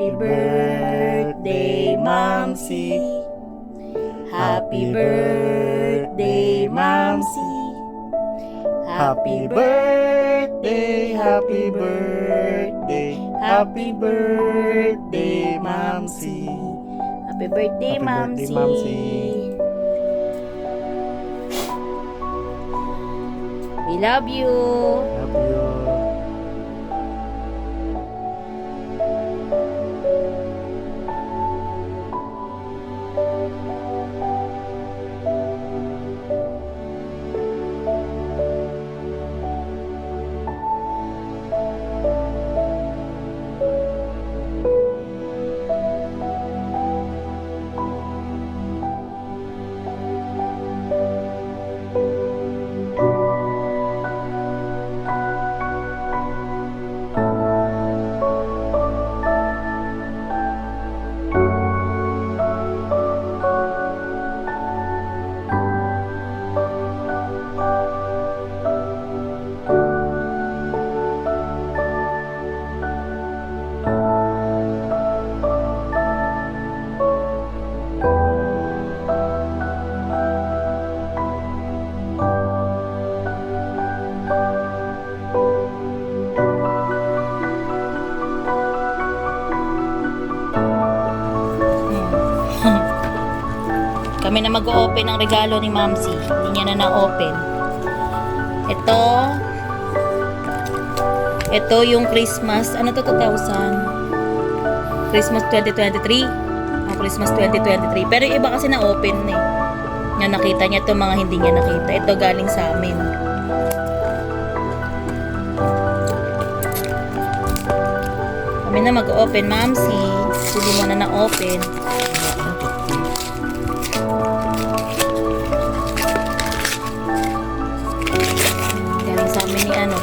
Happy birthday, Momsy. Happy birthday, Momsy. Happy birthday, happy birthday, happy birthday, Momsy. Happy birthday, Momsy. We love you. Love you. Kami na mag-open ng regalo ni Momsy. Hindi niya na na-open. Ito yung Christmas. Ano to, 2000? Christmas 2023? Christmas 2023. Pero yung iba kasi na-open eh. Nga nakita niya to, mga hindi niya nakita. Ito galing sa amin. Kami na mag-open, Momsy. Hindi mo na na-open.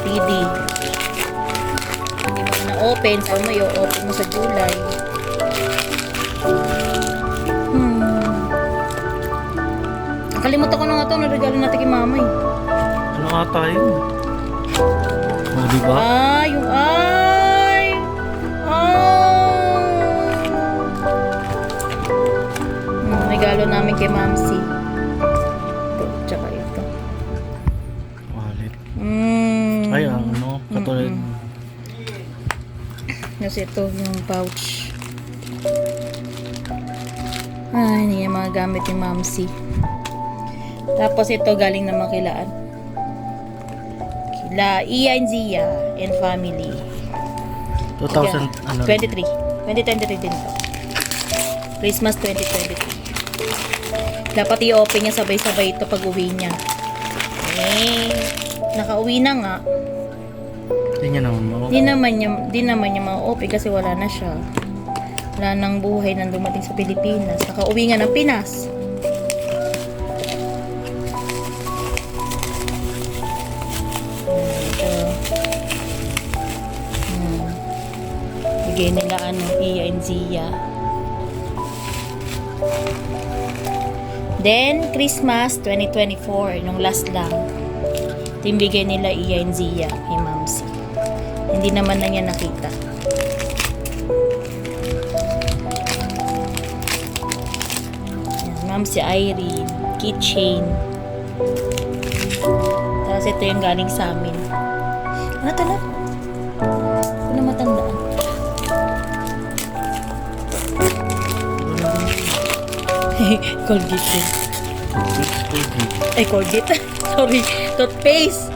PD. Hindi mo na na-open. Sabi mo, i-open mo sa July. Nakalimutan ko na nga ito. Naregalo natin kay mama eh. Ano nga tayo? O, diba? Yung ay! Regalo namin kay Momsy. Ito, tsaka ito. Wallet. Ay, ano? Katulad. Kasi ito, yung pouch. Ay, hindi niya magagamit yung Momsy. Tapos ito, galing naman kilaan. Kila Ian Zia and family. 2000, ano? 23. 2023 din to. Christmas 2023. Dapat i-open niya sabay-sabay ito pag uwi niya. Nakauwi na nga. Hindi niya naman mo. Di naman niya ma-open kasi wala na siya. Wala nang buhay nang dumating sa Pilipinas. Nakauwi nga ng Pinas. Bigay nila Iya and Zia. Then, Christmas 2024, nung last lang. Ito yung bigay nila Iya and Zia kay Momsy. Hindi naman na niya nakita. Yan, Momsy Irene, keychain. Tapos ito yung galing sa amin. Ano ito na? Ito na matandaan. Colgate din. Ay, Colgate. Sorry. Toothpaste.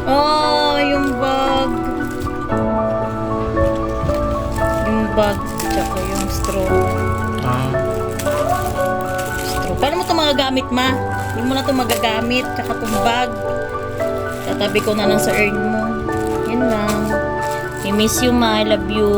Oh, yung bag. Yung bag. Tsaka yung straw. Straw. Paano mo ito magagamit, ma? Hindi mo na ito magagamit. Tsaka itong bag. Tatabi ko na lang sa urn mo. Yan lang. I miss you, ma. I love you.